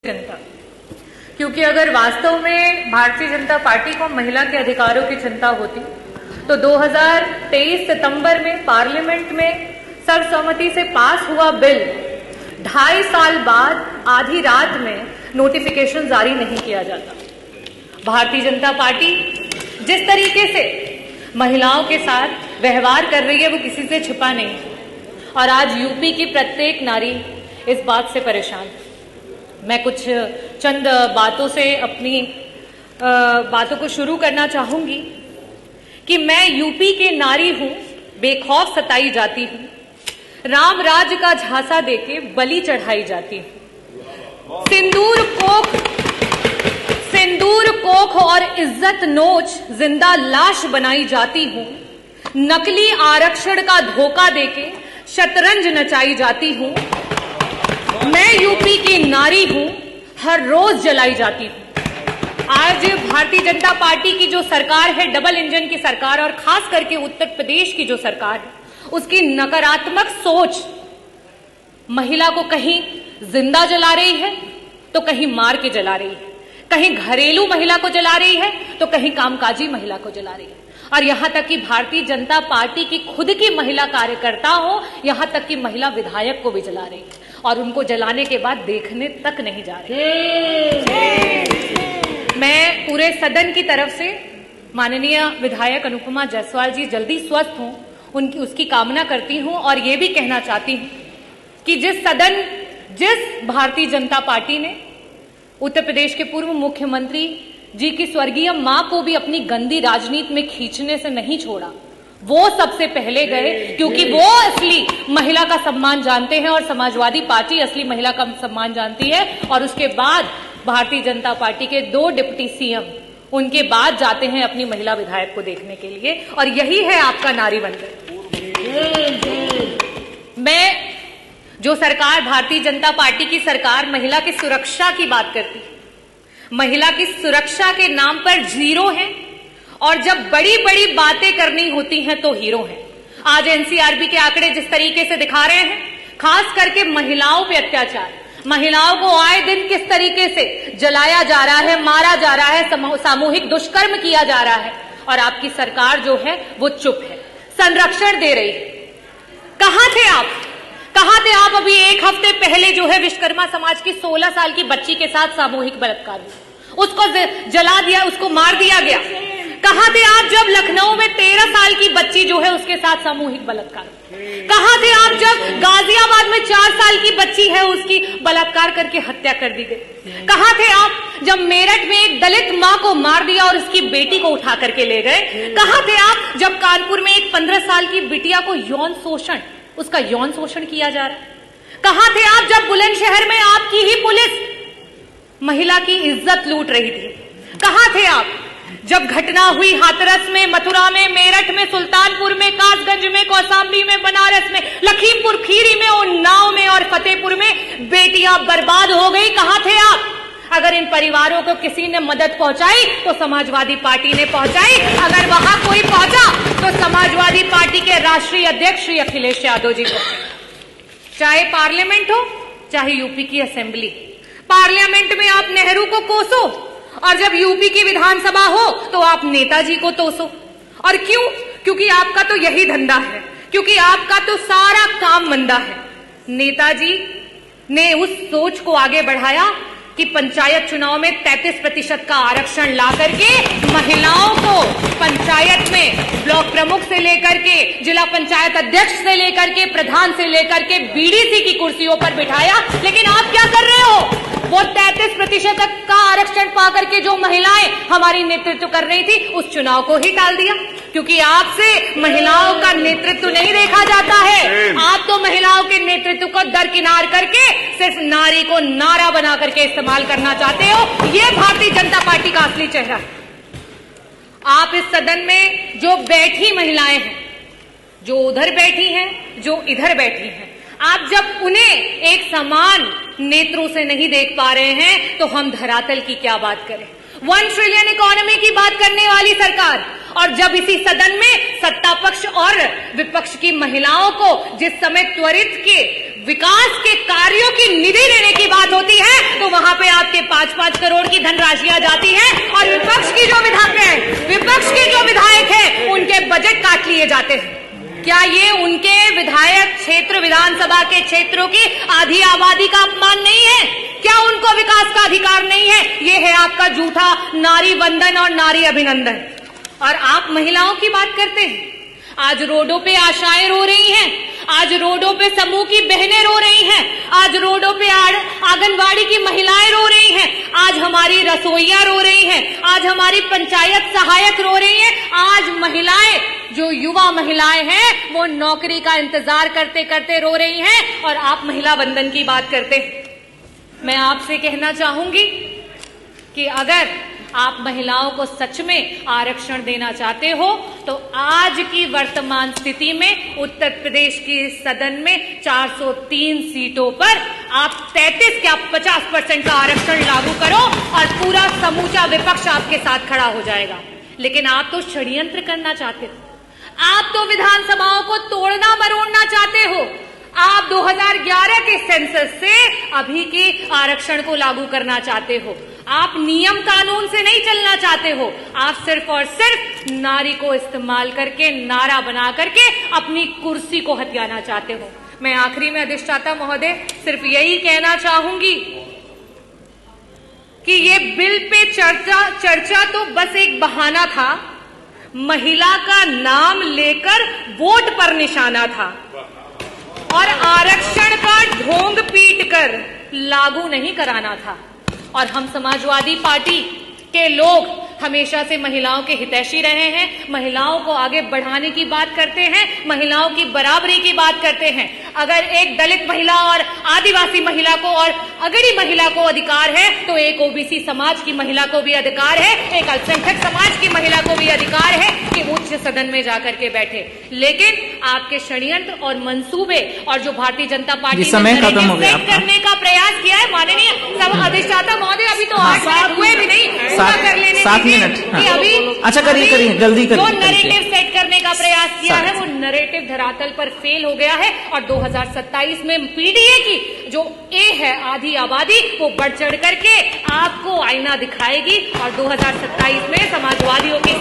जनता, क्योंकि अगर वास्तव में भारतीय जनता पार्टी को महिला के अधिकारों की चिंता होती तो 2023 सितंबर में पार्लियामेंट में सर्वसम्मति से पास हुआ बिल 2.5 साल बाद आधी रात में नोटिफिकेशन जारी नहीं किया जाता। भारतीय जनता पार्टी जिस तरीके से महिलाओं के साथ व्यवहार कर रही है वो किसी से छिपा नहीं है और आज यूपी की प्रत्येक नारी इस बात से परेशान है। मैं कुछ चंद बातों से अपनी बातों को शुरू करना चाहूंगी कि मैं यूपी की नारी हूं, बेखौफ सताई जाती हूं, राम राज्य का झांसा देके बलि चढ़ाई जाती हूं, सिंदूर कोख और इज्जत नोच जिंदा लाश बनाई जाती हूं, नकली आरक्षण का धोखा देके शतरंज नचाई जाती हूं। मैं यूपी की नारी हूं, हर रोज जलाई जाती हूं। आज भारतीय जनता पार्टी की जो सरकार है, डबल इंजन की सरकार, और खास करके उत्तर प्रदेश की जो सरकार है, उसकी नकारात्मक सोच महिला को कहीं जिंदा जला रही है तो कहीं मार के जला रही है, कहीं घरेलू महिला को जला रही है तो कहीं कामकाजी महिला को जला रही है, और यहां तक कि भारतीय जनता पार्टी की खुद की महिला कार्यकर्ता हो, यहां तक कि महिला विधायक को भी जला रही है और उनको जलाने के बाद देखने तक नहीं जा रही। मैं पूरे सदन की तरफ से माननीय विधायक अनुपमा जायसवाल जी जल्दी स्वस्थ हों उसकी कामना करती हूं और ये भी कहना चाहती हूं कि जिस भारतीय जनता पार्टी ने उत्तर प्रदेश के पूर्व मुख्यमंत्री जी की स्वर्गीय मां को भी अपनी गंदी राजनीति में खींचने से नहीं छोड़ा, वो सबसे पहले गए, क्योंकि वो असली महिला का सम्मान जानते हैं और समाजवादी पार्टी असली महिला का सम्मान जानती है। और उसके बाद भारतीय जनता पार्टी के 2 डिप्टी सीएम उनके बाद जाते हैं अपनी महिला विधायक को देखने के लिए, और यही है आपका नारी वंदन। मैं जो सरकार, भारतीय जनता पार्टी की सरकार महिला की सुरक्षा की बात करती है, महिला की सुरक्षा के नाम पर जीरो है, और जब बड़ी बड़ी बातें करनी होती हैं तो हीरो हैं। आज एनसीआरबी के आंकड़े जिस तरीके से दिखा रहे हैं, खास करके महिलाओं पे अत्याचार, महिलाओं को आए दिन किस तरीके से जलाया जा रहा है, मारा जा रहा है, सामूहिक दुष्कर्म किया जा रहा है, और आपकी सरकार जो है वो चुप है, संरक्षण दे रही है। कहां थे आप अभी 1 हफ्ते पहले जो है विश्वकर्मा समाज की 16 साल की बच्ची के साथ सामूहिक बलात्कार हुआ, उसको जला दिया, उसको मार दिया गया। कहां थे आप जब लखनऊ में 13 साल की बच्ची जो है उसके साथ सामूहिक बलात्कार? कहां थे आप जब गाजियाबाद में 4 साल की बच्ची है उसकी बलात्कार करके हत्या कर दी गई? कहां थे आप जब मेरठ में एक दलित मां को मार दिया और उसकी बेटी को उठा करके ले गए? कहां थे आप जब कानपुर में एक 15 साल की बिटिया को उसका यौन शोषण किया जा रहा है? कहां थे आप जब बुलंदशहर में आपकी ही पुलिस महिला की इज्जत लूट रही थी? कहां थे आप जब घटना हुई हाथरस में, मथुरा में, मेरठ में, सुल्तानपुर में, कासगंज में, कौशाम्बी में, बनारस में, लखीमपुर खीरी में, उन्नाव में और फतेहपुर में बेटियां बर्बाद हो गई? कहां थे आप? अगर इन परिवारों को किसी ने मदद पहुंचाई तो समाजवादी पार्टी ने पहुंचाई, अगर वहां कोई पहुंचा तो समाजवादी पार्टी के राष्ट्रीय अध्यक्ष श्री अखिलेश यादव जी को। चाहे पार्लियामेंट हो चाहे यूपी की असेंबली, पार्लियामेंट में आप नेहरू को कोसो और जब यूपी की विधानसभा हो तो आप नेताजी को तोसो। और क्यों? क्योंकि आपका तो यही धंधा है, क्योंकि आपका तो सारा काम मंदा है। नेताजी ने उस सोच को आगे बढ़ाया कि पंचायत चुनाव में 33% का आरक्षण ला करके महिलाओं को पंचायत में ब्लॉक प्रमुख से लेकर के जिला पंचायत अध्यक्ष से लेकर के प्रधान से लेकर के बीडीसी की कुर्सियों पर बिठाया। लेकिन आप क्या कर रहे हो? वो 33% का आरक्षण पाकर के जो महिलाएं हमारी नेतृत्व कर रही थी उस चुनाव को ही टाल दिया, क्योंकि आपसे महिलाओं का नेतृत्व नहीं देखा जाता है। आप तो महिलाओं के नेतृत्व को दरकिनार करके सिर्फ नारी को नारा बना करके इस्तेमाल करना चाहते हो। ये भारतीय जनता पार्टी का असली चेहरा है। आप इस सदन में जो बैठी महिलाएं हैं, जो उधर बैठी हैं, जो इधर बैठी हैं, आप जब उन्हें एक समान नेत्रों से नहीं देख पा रहे हैं तो हम धरातल की क्या बात करें? 1 ट्रिलियन इकोनॉमी की बात करने वाली सरकार, और जब इसी सदन में सत्ता पक्ष और विपक्ष की महिलाओं को जिस समय त्वरित के विकास के कार्यों की निधि देने की बात होती है तो वहां पे आप जाते हैं? क्या ये उनके विधायक क्षेत्र, विधानसभा के क्षेत्रों की आधी आबादी का अपमान नहीं है? क्या उनको विकास का अधिकार नहीं है? ये है आपका झूठा नारी वंदन और नारी अभिनंदन। और आप महिलाओं की बात करते हैं। आज रोडों पे आशाएं रो रही हैं, आज रोडों पे समूह की बहनें रो रही हैं, आज रोडों पे आंगनवाड़ी की महिलाएं रो रही हैं, आज हमारी रसोइयां रो रही हैं, आज हमारी पंचायत सहायक रो रही हैं, आज महिलाएं, जो युवा महिलाएं हैं, वो नौकरी का इंतजार करते करते रो रही हैं, और आप महिला वंदन की बात करते हैं। मैं आपसे कहना चाहूंगी कि अगर आप महिलाओं को सच में आरक्षण देना चाहते हो तो आज की वर्तमान स्थिति में उत्तर प्रदेश की सदन में 403 सीटों पर आप 33 क्या 50% का आरक्षण लागू करो और पूरा समूचा विपक्ष आपके साथ खड़ा हो जाएगा। लेकिन आप तो षड्यंत्र करना चाहते हो, आप तो विधानसभाओं को तोड़ना मरोड़ना चाहते हो। आप 2011 के सेंसस से अभी के आरक्षण को लागू करना चाहते हो। आप नियम कानून से नहीं चलना चाहते हो, आप सिर्फ और सिर्फ नारी को इस्तेमाल करके, नारा बना करके अपनी कुर्सी को हथियाना चाहते हो। मैं आखिरी में अधिष्ठाता महोदय सिर्फ यही कहना चाहूंगी कि ये बिल पे चर्चा तो बस एक बहाना था, महिला का नाम लेकर वोट पर निशाना था, और आरक्षण का ढोंग पीटकर लागू नहीं कराना था। और हम समाजवादी पार्टी के लोग हमेशा से महिलाओं के हितैषी रहे हैं, महिलाओं को आगे बढ़ाने की बात करते हैं, महिलाओं की बराबरी की बात करते हैं। अगर एक दलित महिला और आदिवासी महिला को और अगड़ी महिला को अधिकार है तो एक ओबीसी समाज की महिला को भी अधिकार है, एक अल्पसंख्यक समाज की महिला को भी अधिकार है कि उच्च सदन में जाकर के बैठे। लेकिन आपके षड्यंत्र और मंसूबे और जो भारतीय जनता पार्टी ने सेट करने का प्रयास किया है, माननीय अधिष्ठाता महोदय, अभी तो 8 मिनट हुए भी नहीं, पूरा कर लेने 7 मिनट कि अभी अच्छा करिए जल्दी करिए। जो नैरेटिव सेट करने का प्रयास किया है वो नैरेटिव धरातल पर फेल हो गया है, और 2027 में पीडीए की जो ए है आधी आबादी वो बढ़ चढ़ करके आपको आईना दिखाएगी, और 2027 में समाजवादियों की